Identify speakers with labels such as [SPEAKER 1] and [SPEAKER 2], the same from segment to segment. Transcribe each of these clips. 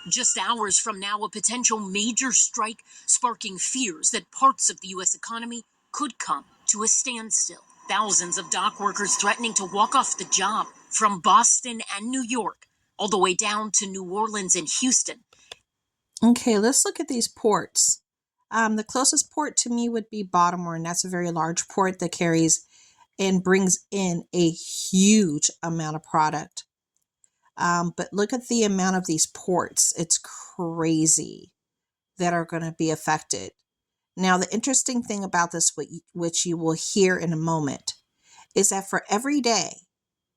[SPEAKER 1] Just hours from now, a potential major strike sparking fears that parts of the U.S. economy could come to a standstill. Thousands of dock workers threatening to walk off the job from Boston and New York, all the way down to New Orleans and Houston.
[SPEAKER 2] Okay, let's look at these ports. The closest port to me would be Baltimore, and that's a very large port that carries and brings in a huge amount of product. But look at the amount of these ports. It's crazy that are going to be affected. Now, the interesting thing about this, which you will hear in a moment, is that for every day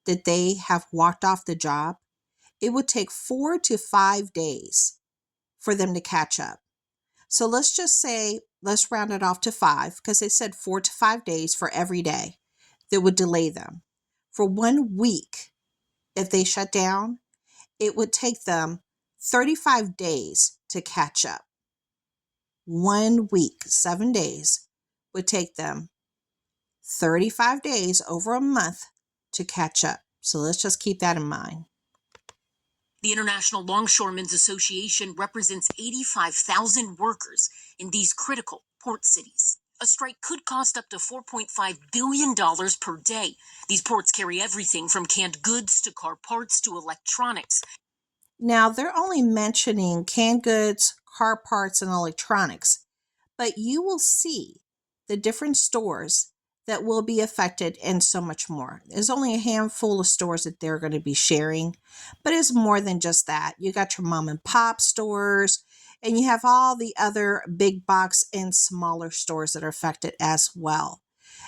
[SPEAKER 2] that they have walked off the job, it would take 4 to 5 days for them to catch up. So let's just say, let's round it off to 5, because they said 4 to 5 days for every day that would delay them. For 1 week, if they shut down, it would take them 35 days to catch up. 1 week, 7 days, would take them 35 days, over a month, to catch up. So let's just keep that in mind.
[SPEAKER 1] The International Longshoremen's Association represents 85,000 workers in these critical port cities. A strike could cost up to $4.5 billion per day. These ports carry everything from canned goods to car parts to electronics.
[SPEAKER 2] Now, they're only mentioning canned goods, car parts, and electronics, but you will see the different stores that will be affected and so much more. There's only a handful of stores that they're going to be sharing, but it's more than just that. You got your mom and pop stores, and you have all the other big box and smaller stores that are affected as well.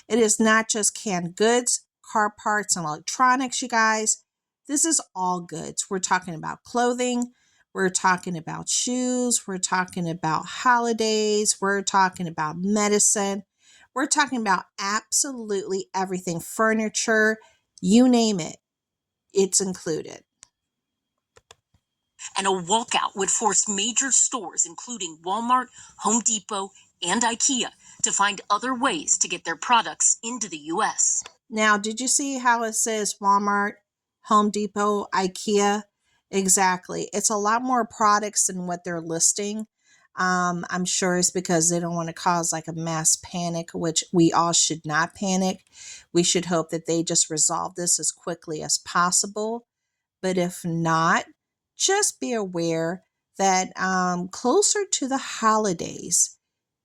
[SPEAKER 2] It is not just canned goods, car parts, and electronics, you guys. This is all goods. We're talking about clothing. We're talking about shoes. We're talking about holidays. We're talking about medicine. We're talking about absolutely everything. Furniture, you name it, it's included.
[SPEAKER 1] And a walkout would force major stores, including Walmart, Home Depot, and IKEA, to find other ways to get their products into the U.S.
[SPEAKER 2] Now, did you see how it says Walmart, Home Depot, IKEA? Exactly. It's a lot more products than what they're listing. I'm sure it's because they don't want to cause like a mass panic, which we all should not panic. We should hope that they just resolve this as quickly as possible. But if not, just be aware that closer to the holidays,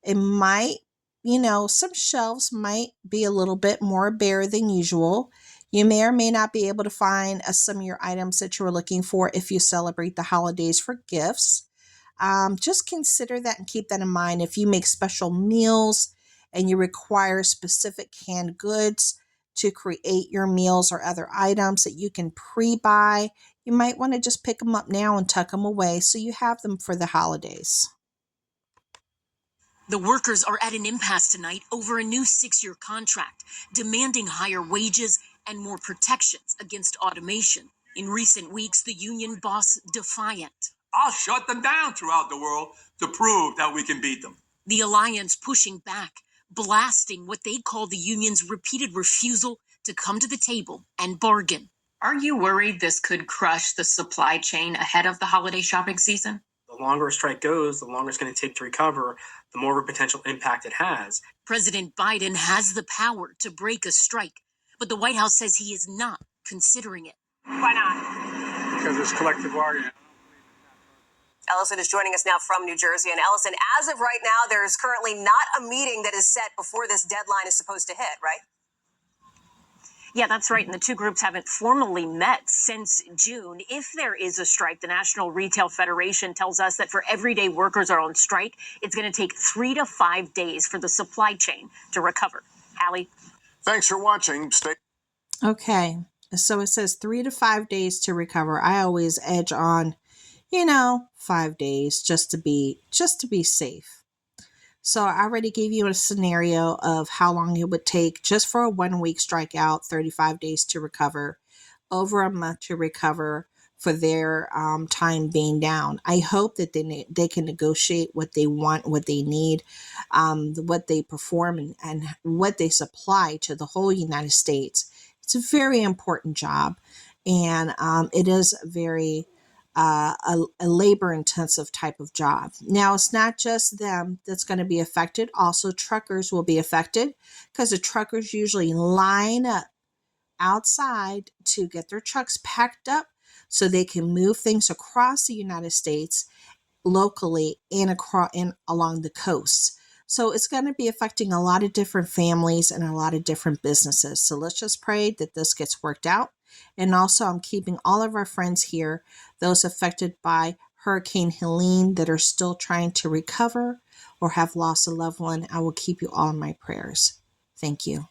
[SPEAKER 2] it might, some shelves might be a little bit more bare than usual. You may or may not be able to find some of your items that you were looking for if you celebrate the holidays for gifts. Just consider that and keep that in mind. If you make special meals and you require specific canned goods to create your meals or other items that you can pre-buy, you might want to just pick them up now and tuck them away so you have them for the holidays.
[SPEAKER 1] The workers are at an impasse tonight over a new 6-year contract, demanding higher wages and more protections against automation. In recent weeks, the union boss defiant.
[SPEAKER 3] I'll shut them down throughout the world to prove that we can beat them.
[SPEAKER 1] The alliance pushing back, blasting what they call the union's repeated refusal to come to the table and bargain.
[SPEAKER 4] Are you worried this could crush the supply chain ahead of the holiday shopping season?
[SPEAKER 5] The longer a strike goes, the longer it's going to take to recover, the more of a potential impact it has.
[SPEAKER 1] President Biden has the power to break a strike, but the White House says he is not considering it.
[SPEAKER 4] Why not?
[SPEAKER 3] Because it's collective bargaining.
[SPEAKER 6] Ellison is joining us now from New Jersey. And Ellison, as of right now, there is currently not a meeting that is set before this deadline is supposed to hit, right?
[SPEAKER 1] Yeah, that's right. And the two groups haven't formally met since June. If there is a strike, the National Retail Federation tells us that for everyday workers are on strike, it's going to take 3 to 5 days for the supply chain to recover. Allie?
[SPEAKER 3] Thanks for watching.
[SPEAKER 2] Okay, so it says 3 to 5 days to recover. I always edge on 5 days just to be safe. So I already gave you a scenario of how long it would take just for a 1 week strikeout, 35 days to recover, over a month to recover for their time being down. I hope that they can negotiate what they want, what they need, what they perform and what they supply to the whole United States. It's a very important job, and it is very a labor intensive type of job. Now, it's not just them that's going to be affected. Also, truckers will be affected because the truckers usually line up outside to get their trucks packed up so they can move things across the United States locally and across and along the coast. So it's going to be affecting a lot of different families and a lot of different businesses. So let's just pray that this gets worked out. And also, I'm keeping all of our friends here, those affected by Hurricane Helene that are still trying to recover or have lost a loved one. I will keep you all in my prayers. Thank you.